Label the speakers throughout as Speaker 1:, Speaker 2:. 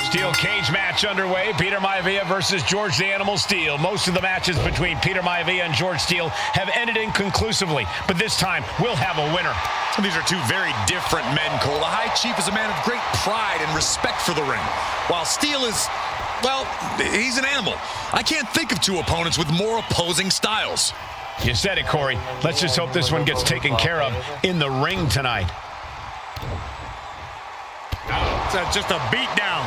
Speaker 1: Steel cage match underway. Peter Maivia versus George the Animal Steele. Most of the matches between Peter Maivia and George Steele have ended inconclusively, but this time we'll have a winner.
Speaker 2: These are two very different men, Cole. The High Chief is a man of great pride and respect for the ring, while Steele is, well, he's an animal. I can't think of two opponents with more opposing styles.
Speaker 1: You said it, Corey. Let's just hope this one gets taken care of in the ring tonight.
Speaker 2: It's just a beatdown.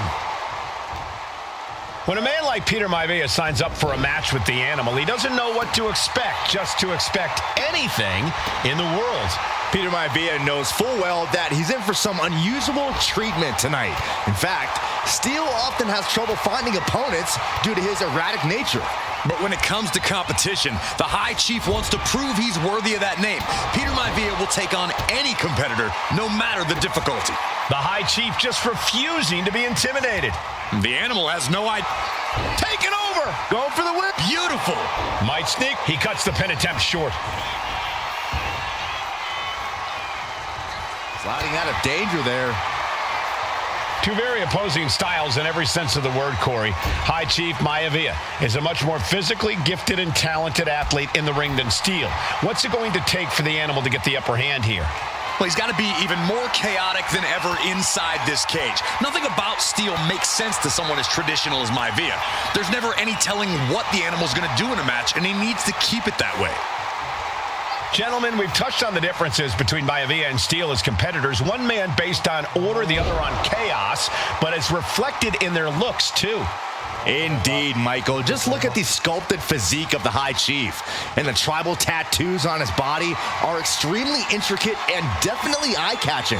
Speaker 1: When a man like Peter Maivia signs up for a match with the Animal, he doesn't know what to expect, just to expect anything in the world.
Speaker 3: Peter Maivia knows full well that he's in for some unusual treatment tonight. In fact, Steele often has trouble finding opponents due to his erratic nature.
Speaker 2: But when it comes to competition, the High Chief wants to prove he's worthy of that name. Peter Maivia will take on any competitor, no matter the difficulty.
Speaker 1: The High Chief just refusing to be intimidated.
Speaker 2: The Animal has no idea.
Speaker 1: Taking over!
Speaker 3: Going for the win.
Speaker 2: Beautiful!
Speaker 1: Might sneak. He cuts the pin attempt short.
Speaker 3: Sliding out of danger there.
Speaker 1: Two very opposing styles in every sense of the word, Corey. High Chief Maivia is a much more physically gifted and talented athlete in the ring than Steele. What's it going to take for the Animal to get the upper hand here?
Speaker 2: Well, he's got to be even more chaotic than ever inside this cage. Nothing about Steele makes sense to someone as traditional as Maivia. There's never any telling what the Animal's going to do in a match, and he needs to keep it that way.
Speaker 1: Gentlemen, we've touched on the differences between Maivia and Steele as competitors. One man based on order, the other on chaos, but it's reflected in their looks, too.
Speaker 3: Indeed, Michael. Just look at the sculpted physique of the High Chief. And the tribal tattoos on his body are extremely intricate and definitely eye-catching.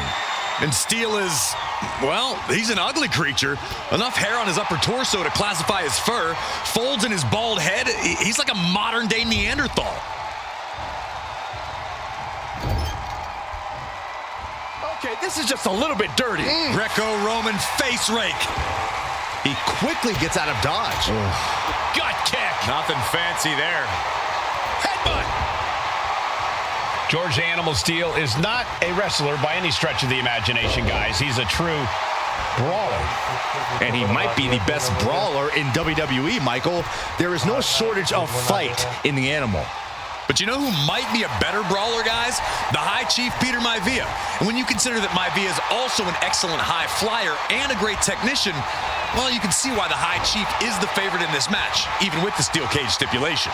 Speaker 2: And Steele is, well, he's an ugly creature. Enough hair on his upper torso to classify as fur. Folds in his bald head. He's like a modern-day Neanderthal.
Speaker 3: Okay, this is just a little bit dirty.
Speaker 2: Greco-Roman face rake.
Speaker 3: He quickly gets out of dodge.
Speaker 1: Gut kick.
Speaker 2: Nothing fancy there.
Speaker 1: Headbutt. George the Animal Steele is not a wrestler by any stretch of the imagination, guys. He's a true brawler.
Speaker 3: And he might be the best brawler in WWE, Michael. There is no shortage of fight in the Animal.
Speaker 2: But you know who might be a better brawler, guys? The High Chief, Peter Maivia. And when you consider that Maivia is also an excellent high flyer and a great technician, well, you can see why the High Chief is the favorite in this match, even with the steel cage stipulation.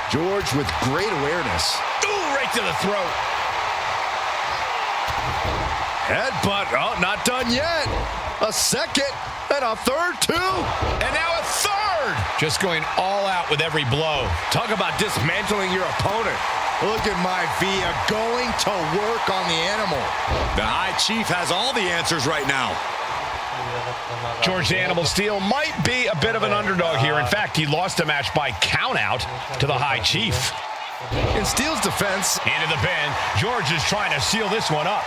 Speaker 3: George with great awareness.
Speaker 1: Ooh, right to the throat.
Speaker 3: Headbutt. Oh, not done yet. A second and a third, too.
Speaker 1: And now a third. Just going all out with every blow.
Speaker 3: Talk about dismantling your opponent. Look at Maivia going to work on the Animal.
Speaker 2: The High Chief has all the answers right now.
Speaker 1: George the Animal Steele might be a bit of an underdog here. In fact, he lost a match by countout to the High Chief.
Speaker 3: In Steele's defense,
Speaker 1: into the pin. George is trying to seal this one up.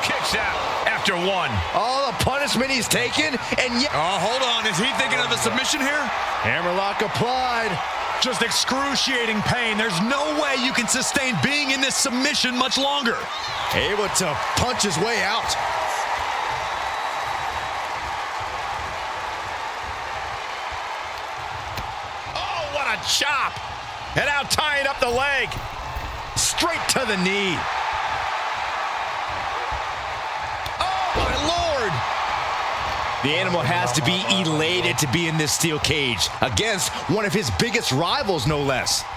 Speaker 1: Kicks out after one.
Speaker 3: all the punishment he's taken, and yet...
Speaker 2: Oh, hold on. Is he thinking of a submission here?
Speaker 3: Hammerlock applied.
Speaker 2: Just excruciating pain. There's no way you can sustain being in this submission much longer.
Speaker 3: Able to punch his way out.
Speaker 1: Oh, what a chop. And now tying up the leg.
Speaker 3: Straight to the knee.
Speaker 1: Oh, my Lord.
Speaker 3: The Animal has to be elated to be in this steel cage against one of his biggest rivals, no less.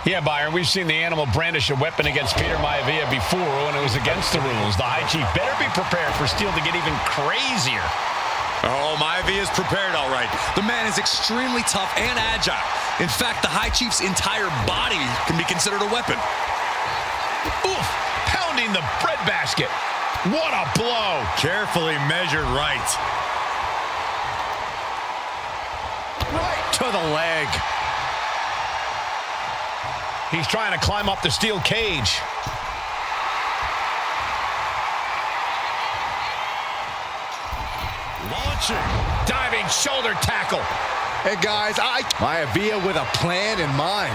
Speaker 1: Yeah, Byron, we've seen the Animal brandish a weapon against Peter Maivia before when it was against the rules. The High Chief better be prepared for Steele to get even crazier.
Speaker 2: Oh, Maivia is prepared, all right. The man is extremely tough and agile. In fact, the High Chief's entire body can be considered a weapon.
Speaker 1: Oof, pounding the breadbasket. What a blow.
Speaker 2: Carefully measured right.
Speaker 3: Right to the leg.
Speaker 1: He's trying to climb up the steel cage.
Speaker 2: Launching.
Speaker 1: Diving shoulder tackle.
Speaker 3: Hey, guys, Maivia with a plan in mind.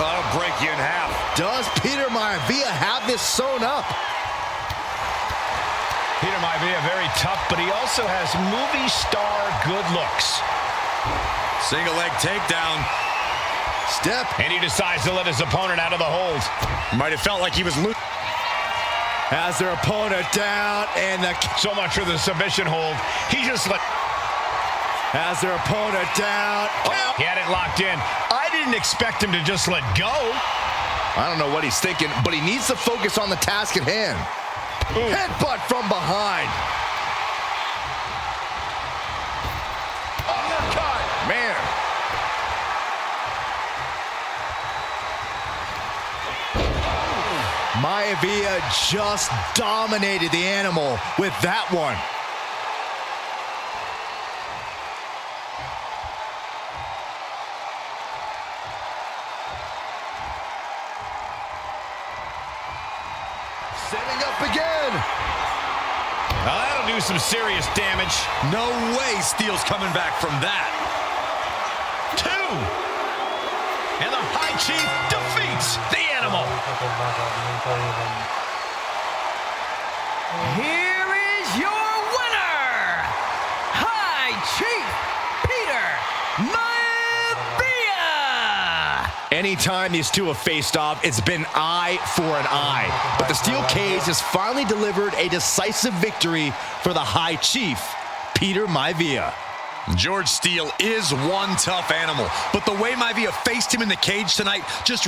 Speaker 2: That'll break you in half.
Speaker 3: Does Peter Maivia have this sewn up?
Speaker 1: Peter Maivia very tough, but he also has movie star good looks.
Speaker 2: Single leg takedown.
Speaker 3: Step.
Speaker 1: And he decides to let his opponent out of the hold.
Speaker 2: Might have felt like he was losing.
Speaker 3: Has their opponent down, and
Speaker 1: So much for the submission hold. He just let...
Speaker 3: has their opponent down.
Speaker 1: Oh, he had it locked in. I didn't expect him to just let go.
Speaker 3: I don't know what he's thinking, but he needs to focus on the task at hand.
Speaker 1: Ooh.
Speaker 3: Headbutt from behind. Uppercut. Man. Maivia just dominated the animal with that one. Setting up again.
Speaker 1: Now that'll do some serious damage.
Speaker 2: No way Steele's coming back from that.
Speaker 1: 2. And the High Chief defeats the animal.
Speaker 4: Here is your winner, High Chief Peter Maivia.
Speaker 3: Anytime these two have faced off, it's been eye for an eye. But the steel cage has finally delivered a decisive victory for the High Chief, Peter Maivia.
Speaker 2: George Steele is one tough animal, but the way Maivia faced him in the cage tonight just